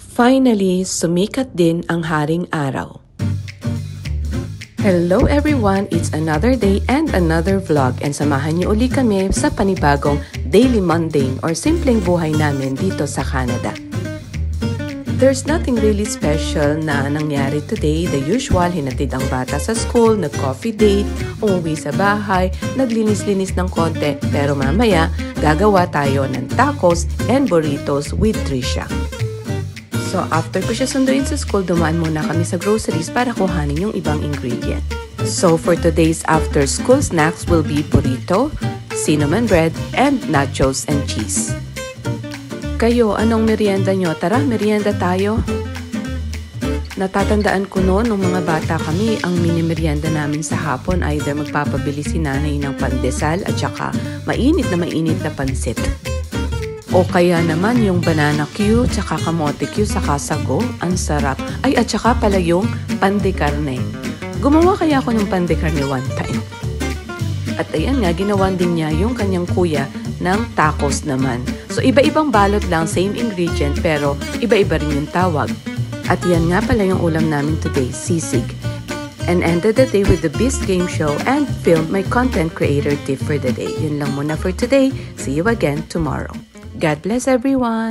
Finally, sumikat din ang Haring Araw. Hello everyone! It's another day and another vlog and samahan niyo uli kami sa panibagong daily mundane or simpleng buhay namin dito sa Canada. There's nothing really special na nangyari today. The usual, hinatid ang bata sa school, nag-coffee date, umuwi sa bahay, naglinis-linis ng konti. Pero mamaya, gagawa tayo ng tacos and burritos with Trisha. So after ko siya sunduin sa school, dumaan muna kami sa groceries para kuhanin yung ibang ingredient. So for today's after school snacks will be burrito, cinnamon bread, and nachos and cheese. Kayo, anong merienda nyo? Tara, merienda tayo. Natatandaan ko noon, nung mga bata kami, ang mini merienda namin sa hapon, either magpapabili si nanay ng pandesal at saka mainit na pansit. O kaya naman yung banana Q, tsaka kamote Q, saka sago. Ang sarap. Ay, at saka pala yung pan de carne. Gumawa kaya ako ng pan de carne one time. At ayan nga, ginawan din niya yung kanyang kuya ng tacos naman. So, iba-ibang balot lang, same ingredient, pero iba-iba rin yung tawag. At yan nga pala yung ulam namin today, sisig. And ended the day with the Beast Game Show and filmed my content creator tip for the day. Yun lang muna for today. See you again tomorrow. God bless everyone!